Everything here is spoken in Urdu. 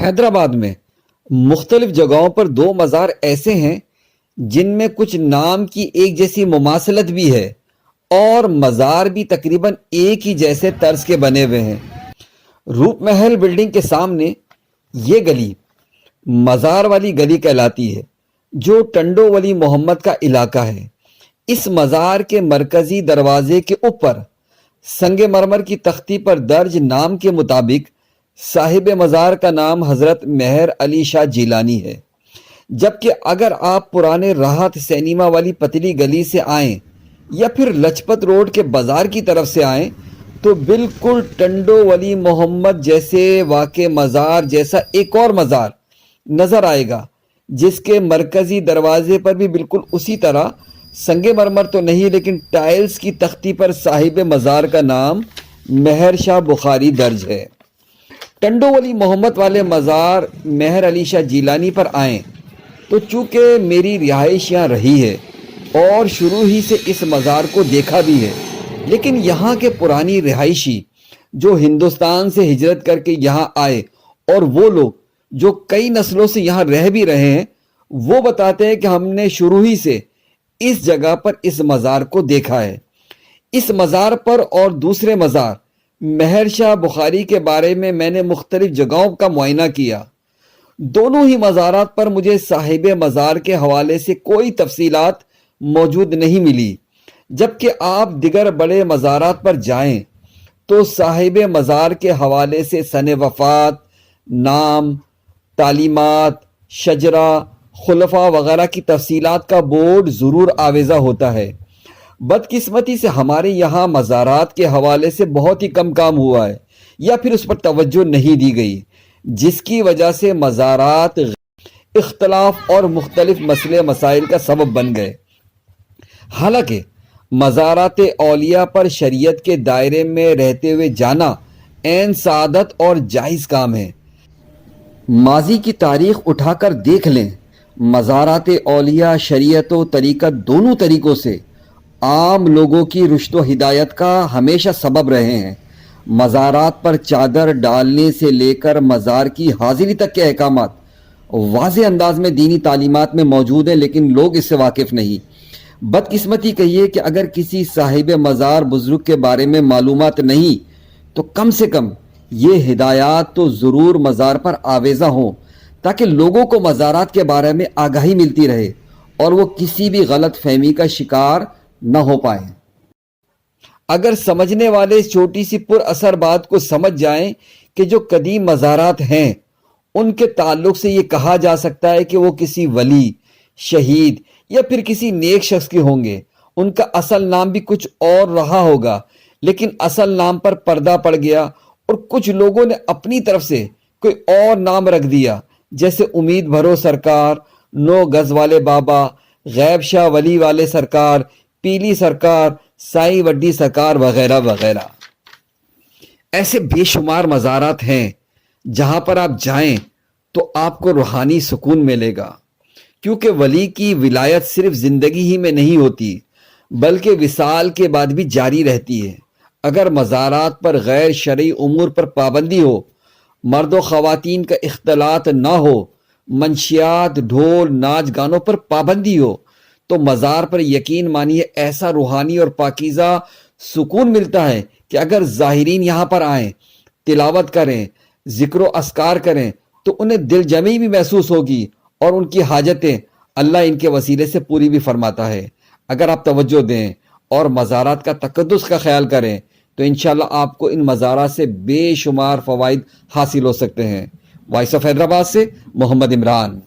حیدرآباد میں مختلف جگہوں پر دو مزار ایسے ہیں جن میں کچھ نام کی ایک جیسی مماثلت بھی ہے اور مزار بھی تقریباً ایک ہی جیسے طرز کے بنے ہوئے ہیں۔ روپ محل بلڈنگ کے سامنے یہ گلی مزار والی گلی کہلاتی ہے جو ٹنڈو ولی محمد کا علاقہ ہے۔ اس مزار کے مرکزی دروازے کے اوپر سنگ مرمر کی تختی پر درج نام کے مطابق صاحب مزار کا نام حضرت مہر علی شاہ جیلانی ہے، جبکہ اگر آپ پرانے راحت سینما والی پتلی گلی سے آئیں یا پھر لجپت روڈ کے بازار کی طرف سے آئیں تو بالکل ٹنڈو ولی محمد جیسے واقع مزار جیسا ایک اور مزار نظر آئے گا، جس کے مرکزی دروازے پر بھی بالکل اسی طرح سنگ مرمر تو نہیں لیکن ٹائلز کی تختی پر صاحب مزار کا نام مہر شاہ بخاری درج ہے۔ ٹنڈو ولی محمد والے مزار مہر علی شاہ جیلانی پر آئیں تو چونکہ میری رہائش یہاں رہی ہے اور شروع ہی سے اس مزار کو دیکھا بھی ہے، لیکن یہاں کے پرانی رہائشی جو ہندوستان سے ہجرت کر کے یہاں آئے اور وہ لوگ جو کئی نسلوں سے یہاں رہ بھی رہے ہیں، وہ بتاتے ہیں کہ ہم نے شروع ہی سے اس جگہ پر اس مزار کو دیکھا ہے۔ اس مزار پر اور دوسرے مزار مہر شاہ بخاری کے بارے میں نے مختلف جگہوں کا معائنہ کیا۔ دونوں ہی مزارات پر مجھے صاحب مزار کے حوالے سے کوئی تفصیلات موجود نہیں ملی، جبکہ آپ دیگر بڑے مزارات پر جائیں تو صاحب مزار کے حوالے سے سن وفات، نام، تعلیمات، شجرہ، خلفاء وغیرہ کی تفصیلات کا بورڈ ضرور آویزہ ہوتا ہے۔ بدقسمتی سے ہمارے یہاں مزارات کے حوالے سے بہت ہی کم کام ہوا ہے یا پھر اس پر توجہ نہیں دی گئی، جس کی وجہ سے مزارات اختلاف اور مختلف مسئلے مسائل کا سبب بن گئے۔ حالانکہ مزارات اولیاء پر شریعت کے دائرے میں رہتے ہوئے جانا عین سعادت اور جائز کام ہے۔ ماضی کی تاریخ اٹھا کر دیکھ لیں، مزارات اولیاء شریعت و طریقت دونوں طریقوں سے عام لوگوں کی رشد و ہدایت کا ہمیشہ سبب رہے ہیں۔ مزارات پر چادر ڈالنے سے لے کر مزار کی حاضری تک کے احکامات واضح انداز میں دینی تعلیمات میں موجود ہیں، لیکن لوگ اس سے واقف نہیں۔ بدقسمتی کہیے کہ اگر کسی صاحب مزار بزرگ کے بارے میں معلومات نہیں تو کم سے کم یہ ہدایات تو ضرور مزار پر آویزہ ہوں تاکہ لوگوں کو مزارات کے بارے میں آگاہی ملتی رہے اور وہ کسی بھی غلط فہمی کا شکار نہ ہو پائیں۔ اگر سمجھنے والے اس چھوٹی سی پر اثر بات کو سمجھ جائیں کہ جو قدیم مزارات ہیں ان کے تعلق سے یہ کہا جا سکتا ہے کہ وہ کسی ولی، شہید یا پھر کسی نیک شخص کے ہوں گے، ان کا اصل نام بھی کچھ اور رہا ہوگا، لیکن اصل نام پر پردہ پڑ گیا اور کچھ لوگوں نے اپنی طرف سے کوئی اور نام رکھ دیا، جیسے امید بھرو سرکار، 9 گز والے بابا، غیب شاہ ولی والے سرکار، پیلی سرکار، سائی وڈی سرکار وغیرہ وغیرہ۔ ایسے بے شمار مزارات ہیں جہاں پر آپ جائیں تو آپ کو روحانی سکون ملے گا، کیونکہ ولی کی ولایت صرف زندگی ہی میں نہیں ہوتی بلکہ وصال کے بعد بھی جاری رہتی ہے۔ اگر مزارات پر غیر شرعی امور پر پابندی ہو، مرد و خواتین کا اختلاط نہ ہو، منشیات، ڈھول، ناچ گانوں پر پابندی ہو، تو مزار پر یقین مانیے ایسا روحانی اور پاکیزہ سکون ملتا ہے کہ اگر زائرین یہاں پر آئیں، تلاوت کریں، ذکر و اذکار کریں تو انہیں دل جمی بھی محسوس ہوگی اور ان کی حاجتیں اللہ ان کے وسیلے سے پوری بھی فرماتا ہے۔ اگر آپ توجہ دیں اور مزارات کا تقدس کا خیال کریں تو انشاءاللہ آپ کو ان مزارات سے بے شمار فوائد حاصل ہو سکتے ہیں۔ وائس آف حیدرآباد سے محمد عمران۔